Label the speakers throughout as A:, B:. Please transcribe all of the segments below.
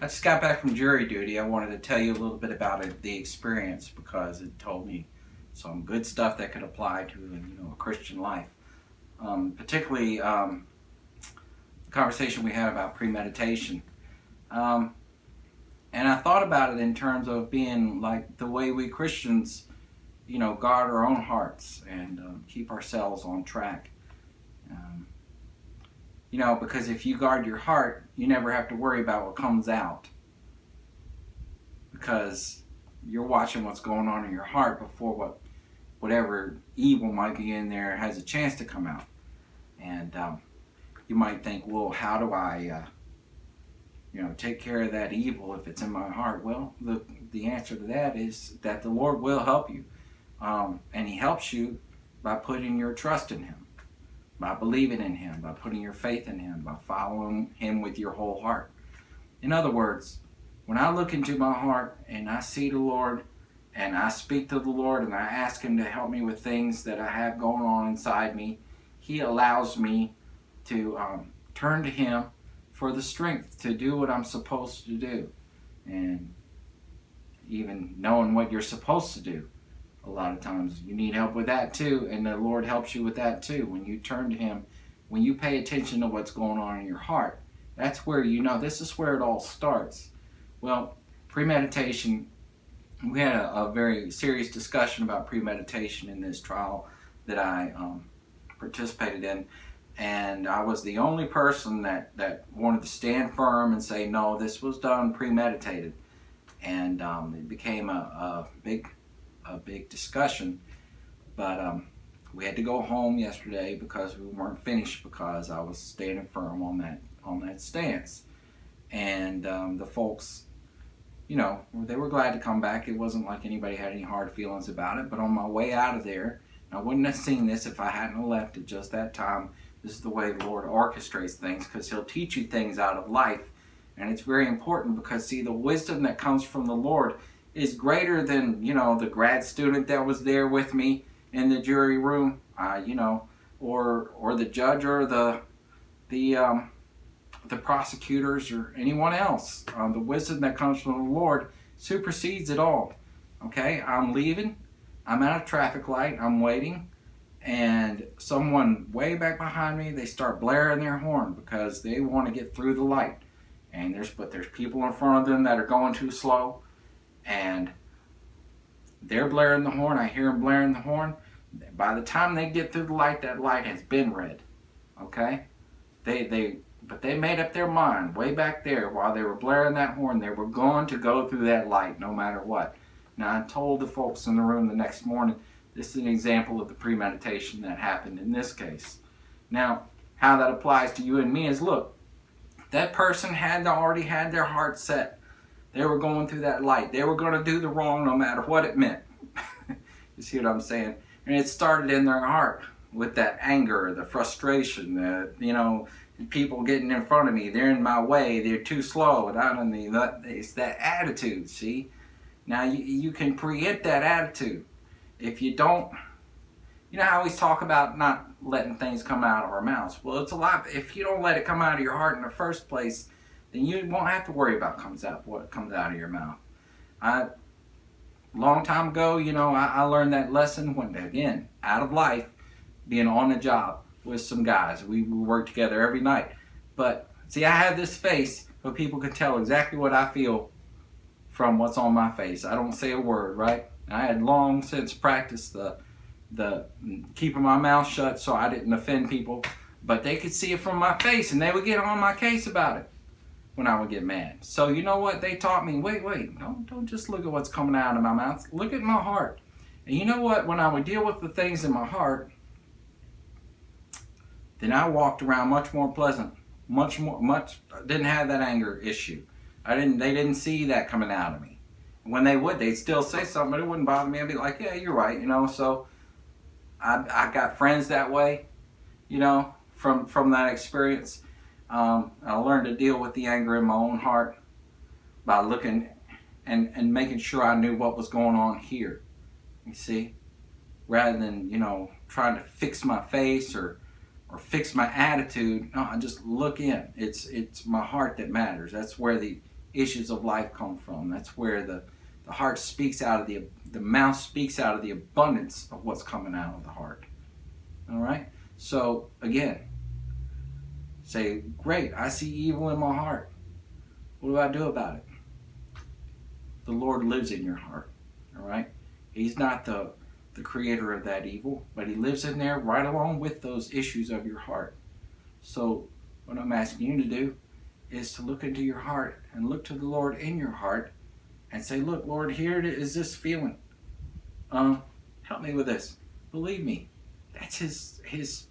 A: just got back from jury duty. I wanted to tell you a little bit about the experience because it told me some good stuff that could apply to a Christian life. Particularly the conversation we had about premeditation. Um, and I thought about it in terms of being like the way we Christians, guard our own hearts and keep ourselves on track. Um, because if you guard your heart, you never have to worry about what comes out because you're watching what's going on in your heart before whatever evil might be in there has a chance to come out. And you might think, well, how do I, take care of that evil if it's in my heart? Well, the answer to that is that the Lord will help you. And He helps you by putting your trust in Him, by believing in Him, by putting your faith in Him, by following Him with your whole heart. In other words, when I look into my heart and I see the Lord and I speak to the Lord and I ask Him to help me with things that I have going on inside me, He allows me to turn to Him for the strength to do what I'm supposed to do. And even knowing what you're supposed to do, a lot of times you need help with that too, and the Lord helps you with that too. When you turn to Him, when you pay attention to what's going on in your heart, that's where this is where it all starts. Well, premeditation, we had a very serious discussion about premeditation in this trial that I participated in, and I was the only person that wanted to stand firm and say, no, this was done premeditated. And it became a big discussion, but we had to go home yesterday because we weren't finished because I was standing firm on that stance. And the folks, they were glad to come back. It wasn't like anybody had any hard feelings about it. But on my way out of there, I wouldn't have seen this if I hadn't left at just that time. This is the way the Lord orchestrates things, because He'll teach you things out of life. And it's very important because, see, the wisdom that comes from the Lord is greater than, the grad student that was there with me in the jury room, or the judge or the prosecutors or anyone else. The wisdom that comes from the Lord supersedes it all. Okay, I'm leaving. I'm at a traffic light. I'm waiting. And someone way back behind me, they start blaring their horn because they want to get through the light. And there's people in front of them that are going too slow. And they're blaring the horn. I hear them blaring the horn. By the time they get through the light, that light has been red. Okay? But they made up their mind way back there while they were blaring that horn. They were going to go through that light no matter what. Now, I told the folks in the room the next morning, this is an example of the premeditation that happened in this case. Now, how that applies to you and me is, look, that person already had their heart set. They were going through that light. They were going to do the wrong no matter what it meant. You see what I'm saying? And it started in their heart with that anger, the frustration, people getting in front of me, they're in my way, they're too slow. It's that attitude, see? Now, you can preempt that attitude. If you don't, how we always talk about not letting things come out of our mouths. Well, it's a lot. If you don't let it come out of your heart in the first place, then you won't have to worry about what comes out of your mouth. Long time ago, I learned that lesson when, again, out of life, being on the job with some guys. We work together every night. But, see, I have this face so people can tell exactly what I feel from what's on my face. I don't say a word, right? I had long since practiced the keeping my mouth shut so I didn't offend people. But they could see it from my face, and they would get on my case about it when I would get mad. So you know what? They taught me, wait, don't just look at what's coming out of my mouth. Look at my heart. And you know what? When I would deal with the things in my heart, then I walked around much more pleasant, didn't have that anger issue. They didn't see that coming out of me. When they'd still say something, but it wouldn't bother me. I'd be like, yeah, you're right, so I got friends that way, from that experience. I learned to deal with the anger in my own heart by looking and making sure I knew what was going on here, you see, rather than, trying to fix my face or fix my attitude. No, I just look in. It's my heart that matters. That's where the issues of life come from. That's where the heart speaks out of the mouth speaks out of the abundance of what's coming out of the heart. All right? So, again, say, great, I see evil in my heart. What do I do about it? The Lord lives in your heart. All right? He's not the creator of that evil, but he lives in there right along with those issues of your heart. So, what I'm asking you to do is to look into your heart and look to the Lord in your heart and say, look, Lord, here is this feeling. Help me with this. Believe me, that's his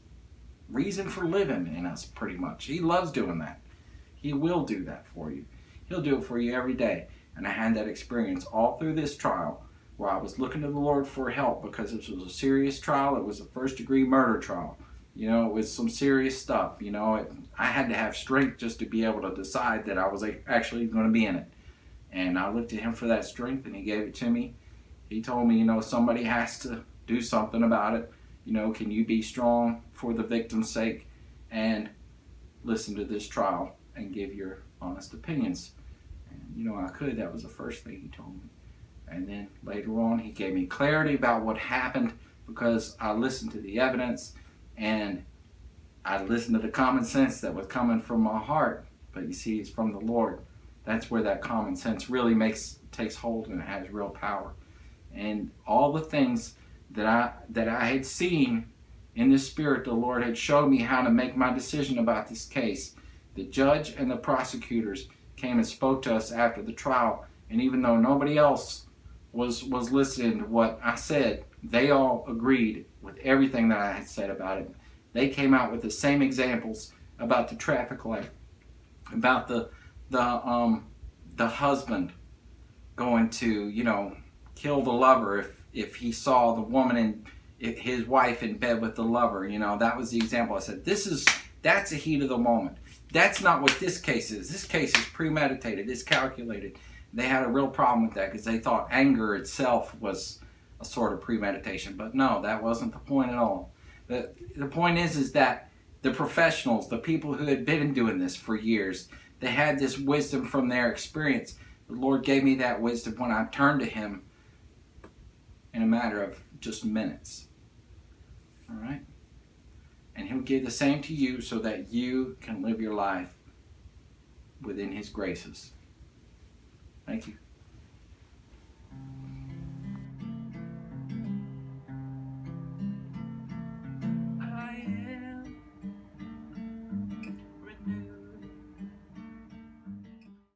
A: reason for living in us, pretty much. He loves doing that. He will do that for you. He'll do it for you every day. And I had that experience all through this trial where I was looking to the Lord for help because this was a serious trial. It was a first-degree murder trial. You know, it was some serious stuff. You know, I had to have strength just to be able to decide that I was actually going to be in it. And I looked to him for that strength, and he gave it to me. He told me, you know, somebody has to do something about it. You know, can you be strong for the victim's sake and listen to this trial and give your honest opinions? And, you know, I could. That was the first thing he told me. And then later on, he gave me clarity about what happened because I listened to the evidence and I listened to the common sense that was coming from my heart. But you see, it's from the Lord. That's where that common sense really takes hold and it has real power. And all the things that I had seen in the Spirit, the Lord had showed me how to make my decision about this case. The judge and the prosecutors came and spoke to us after the trial, and even though nobody else was listening to what I said, they all agreed with everything that I had said about it. They came out with the same examples about the traffic light, about the husband going to, you know, kill the lover if he saw the woman and his wife in bed with the lover. You know, that was the example. I said, that's a heat of the moment. That's not what this case is. This case is premeditated. It's calculated. They had a real problem with that because they thought anger itself was a sort of premeditation. But no, that wasn't the point at all. The point is that the professionals, the people who had been doing this for years, they had this wisdom from their experience. The Lord gave me that wisdom when I turned to Him in a matter of just minutes. All right? And He'll give the same to you so that you can live your life within His graces. Thank you.